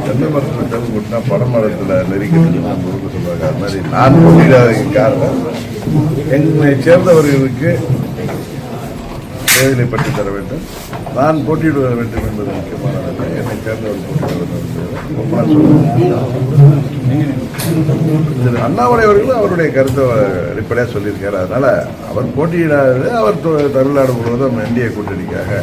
தென்னை மரத்தில் தெல் கூட்டினா பனைமரத்தில் நெருக்கிட்டு முழுக்க சொல்லுவாங்க. அது மாதிரி நான் போட்டியிடாததுக்கு காரணம் என்னை சேர்ந்தவர்களுக்கு தேவையை பற்றி தர வேண்டும், நான் போட்டியிட வேண்டும் என்பது முக்கியமானது. என்னை சேர்ந்தவர் போட்டியிட வேண்டும். அண்ணாமலை அவர்களும் அவருடைய கருத்தை அடிப்படையாக சொல்லியிருக்காரு. அதனால அவர் போட்டியிடாதது அவர் தமிழ்நாடு முழுவதும் என்டிஏ கூட்டணிக்காக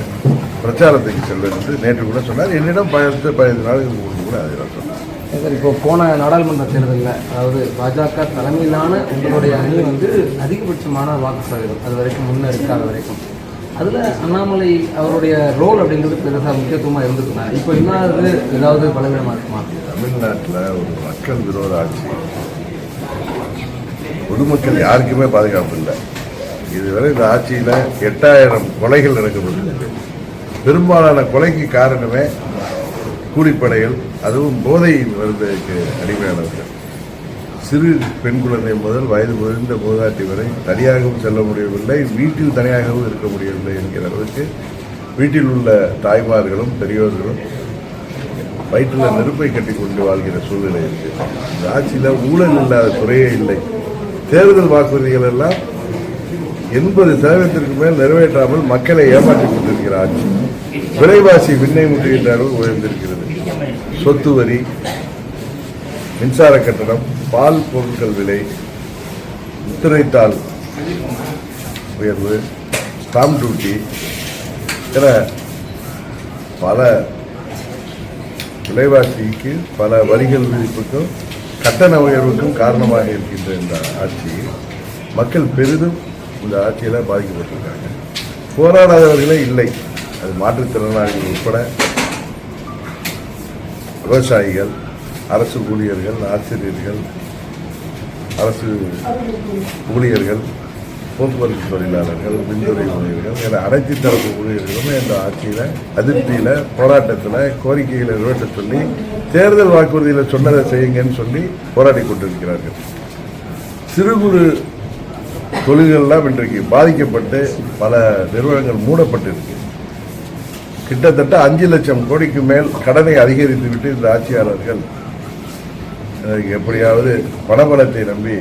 பிரச்சாரத்துக்கு செல்வது என்று நேற்று கூட சொன்னார். என்னிடம் 15 நாளுக்கு முன்பு கூட அதை சொன்னார். சார், இப்போ போன நாடாளுமன்ற தேர்தலில் அதாவது பாஜக தலைமையிலான உங்களுடைய அணி வந்து அதிகபட்சமான வாக்கு சதவீதம் அது வரைக்கும் முன்னே இருக்காத வரைக்கும் அதில் அண்ணாமலை அவருடைய ரோல் அப்படிங்கிறது பெருசாக முக்கியத்துவமாக இருந்துக்குனா இப்போ இன்னாவது ஏதாவது பலவீனமாக இருக்குமா? தமிழ்நாட்டில் ஒரு மக்கள் விரோத ஆட்சி, பொதுமக்கள் யாருக்குமே பாதுகாப்பு இல்லை. இதுவரை இந்த ஆட்சியில் 8000 கொலைகள் நடக்கப்பட்டிருக்கு. பெரும்பாலான கொலைக்கு காரணமே கூலிப்படைகள், அதுவும் போதை மருந்துக்கு அடிமையானவர்கள். சிறு பெண் குழந்தை முதல் வயது முதிர்ந்த மூதாட்டி வரை தனியாகவும் செல்ல முடியவில்லை, வீட்டில் தனியாகவும் இருக்க முடியவில்லை என்கிற அளவுக்கு வீட்டில் உள்ள தாய்மார்களும் பெரியோர்களும் வயிற்றில் நெருப்பை கட்டி கொண்டு வாழ்கிற சூழ்நிலை இருக்கு. இந்த ஆட்சியில் ஊழல் இல்லாத துறையே இல்லை. தேர்தல் வாக்குறுதிகள் எல்லாம் 80% மேல் நிறைவேற்றாமல் மக்களை ஏமாற்றிக் கொண்டிருக்கிற ஆட்சி. விலைவாசி விண்ணை முட்டுகின்ற அளவு உயர்ந்திருக்கிறது. சொத்து வரி, மின்சார கட்டணம், பால் பொருட்கள் விலை, முத்திரைத்தாள் உயர்வு, ஸ்டாம்ப் டியூட்டி என பல விலைவாசிக்கு பல வரிகள் விதிப்புக்கும் கட்டண உயர்வுக்கும் காரணமாக இருக்கின்ற இந்த ஆட்சி மக்கள் பெரிதும் இந்த ஆட்சியில் பாதிக்கப்பட்டிருக்காங்க. போராடாதவர்களே இல்லை. அது மாற்றுத்திறனாளிகள் உட்பட விவசாயிகள், அரசு ஊழியர்கள், ஆசிரியர்கள், அரசு ஊழியர்கள், போக்குவரத்து தொழிலாளர்கள், மின்துறை ஊழியர்கள் என அனைத்து தரப்பு ஊழியர்களும் இந்த ஆட்சியில் அதிருப்தியில் போராட்டத்தில் கோரிக்கைகளை நிறைவேற்ற சொல்லி தேர்தல் வாக்குறுதியில் சொன்னதை செய்யுங்கன்னு சொல்லி போராடி கொண்டிருக்கிறார்கள். சிறு குறு தொழில்கள்லாம் இன்றைக்கு பாதிக்கப்பட்டு பல நிறுவனங்கள் மூடப்பட்டிருக்கு. கிட்டத்தட்ட 5 லட்சம் கோடிக்கு மேல் கடனை அதிகரித்து விட்டு இந்த ஆட்சியாளர்கள் எப்படியாவது பணபலத்தை நம்பி,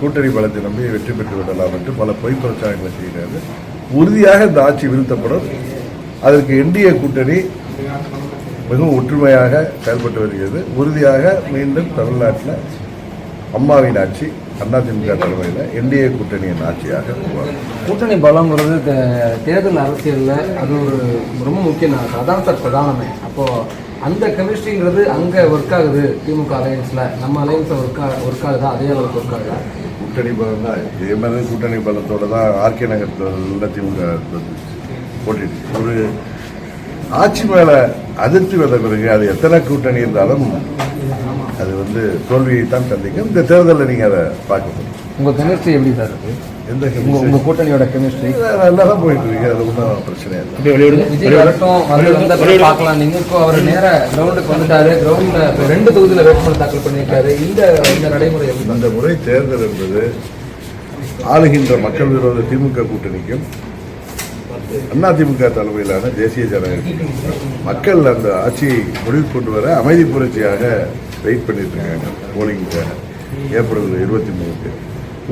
கூட்டணி பலத்தை நம்பி வெற்றி பெற்று விடலாம் என்று பல பொய் பிரச்சாரங்களை செய்கிறார்கள். உறுதியாக இந்த ஆட்சி வீழ்த்தப்படும். அதற்கு என்டிஏ கூட்டணி மிகவும் ஒற்றுமையாக செயல்பட்டு வருகிறது. உறுதியாக மீண்டும் தமிழ்நாட்டில் அம்மாவின் ஆட்சி, அதிமுக தலைமையில் என்டிஏ கூட்டணியின் ஆட்சியாக உருவாகும். கூட்டணி பலங்கிறது தேர்தல் அரசியலில் அது ஒரு ரொம்ப முக்கியம். அதான் சார் பிரதானமே. அப்போது அந்த கெமிஸ்ட்ரிங்கிறது அங்கே ஒர்க் ஆகுது. திமுக அலையன்ஸில் நம்ம அலையன்ஸில் ஒர்க் ஆகுதா? அதே அளவுக்கு ஒர்க் ஆகுதா? கூட்டணி பலம் தான். இதே மாதிரி கூட்டணி பலத்தோடு தான் ஆர்கே நகரத்தில் திமுக போட்டிட்டு ஒரு ஆட்சி மேலே அதிர்ச்சி வந்த பிறகு அது எத்தனை கூட்டணி இருந்தாலும் அது தோல்வியைத்தான் சந்திக்கும். இந்த தேர்தலில் நீங்கள் அதை பார்க்க முடியும். உங்கள் கெமிஸ்ட்ரி எப்படி சார் இருக்கு? எந்த உங்கள் கூட்டணியோட கெமிஸ்ட்ரி நல்லா தான் போயிட்டு இருக்கு. அது ஒன்றும் பிரச்சனை இல்லை. விஜய் வரட்டும் வந்த பார்க்கலாம். நீங்கள் இப்போ அவர் நேராக கிரவுண்டுக்கு வந்துட்டாரு. கிரவுண்டில் 2 தொகுதியில் வேட்புமனு தாக்கல் பண்ணியிருக்காரு. இந்த நடைமுறை இந்த முறை தேர்தல் என்பது ஆளுகின்ற மக்கள் விரோத திமுக கூட்டணிக்கும் அதிமுக தலைமையிலான தேசிய ஜனநாயக கூட்டணி மக்கள் அந்த ஆட்சியை முடிவு கொண்டு வர அமைதி புரட்சியாக வெயிட் பண்ணிட்டு இருக்காங்க. போலிங்காக ஏப்ரல் 23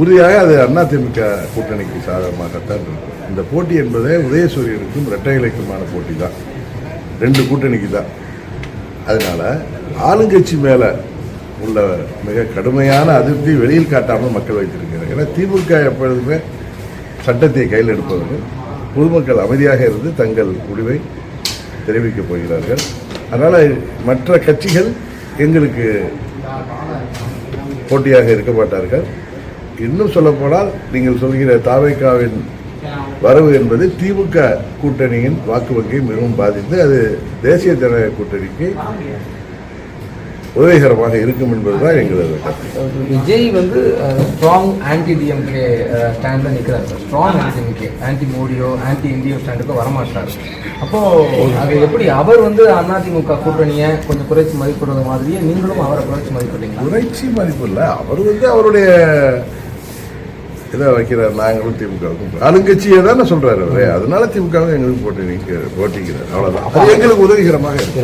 உறுதியாக அது அதிமுக கூட்டணிக்கு சாதகமாகத்தான் இருக்கும். இந்த போட்டி என்பதே உதயசூரியனுக்கும் இரட்டை இலைக்குமான போட்டி தான், 2 கூட்டணிக்கு தான். அதனால ஆளுங்கட்சி மேல உள்ள மிக கடுமையான அதிருப்தி வெளியில் காட்டாமல் மக்கள் வைத்திருக்கிறார்கள். ஏன்னா திமுக எப்பொழுதுமே சட்டத்தை கையில் எடுப்பவர்கள், பொதுமக்கள் அமைதியாக இருந்து தங்கள் முடிவை தெரிவிக்கப் போகிறார்கள். அதனால் மற்ற கட்சிகள் எங்களுக்கு போட்டியாக இருக்க மாட்டார்கள். இன்னும் சொல்லப்போனால் நீங்கள் சொல்கிற தாவேகாவின் வரவு என்பது திமுக கூட்டணியின் வாக்கு வங்கியை மிகவும் பாதித்து அது தேசிய ஜனநாயக கூட்டணிக்கு உதவிகரமாக இருக்கும் என்பதுதான் எங்களது கருத்து. விஜய் ஸ்ட்ராங் ஆன்டி டிஎம்கே ஸ்டாண்டில் நிற்கிறார். ஸ்ட்ராங் ஆன்டி டிஎம்கே, ஆன்டி மோடியோ ஆன்டி இந்தியோ ஸ்டாண்டுக்கு வரமாட்டார். அப்போது அது எப்படி அவர் அதிமுக கூட்டணியை கொஞ்சம் குறைச்சி மதிப்பிடுறது மாதிரியே நீங்களும் அவரை குறைச்சி மதிப்பிடுறீங்க? குறைச்சி மதிப்பு இல்லை, அவர் அவருடைய இதை வைக்கிறார். நாங்களும் திமுகவுக்கும் ஆளுங்கட்சியை தானே சொல்றாரு அவரே. அதனால திமுகவும் எங்களுக்கு போட்டிக்கிறார். அவ்வளோதான். அது எங்களுக்கு உதவிகரமாக இருக்கு.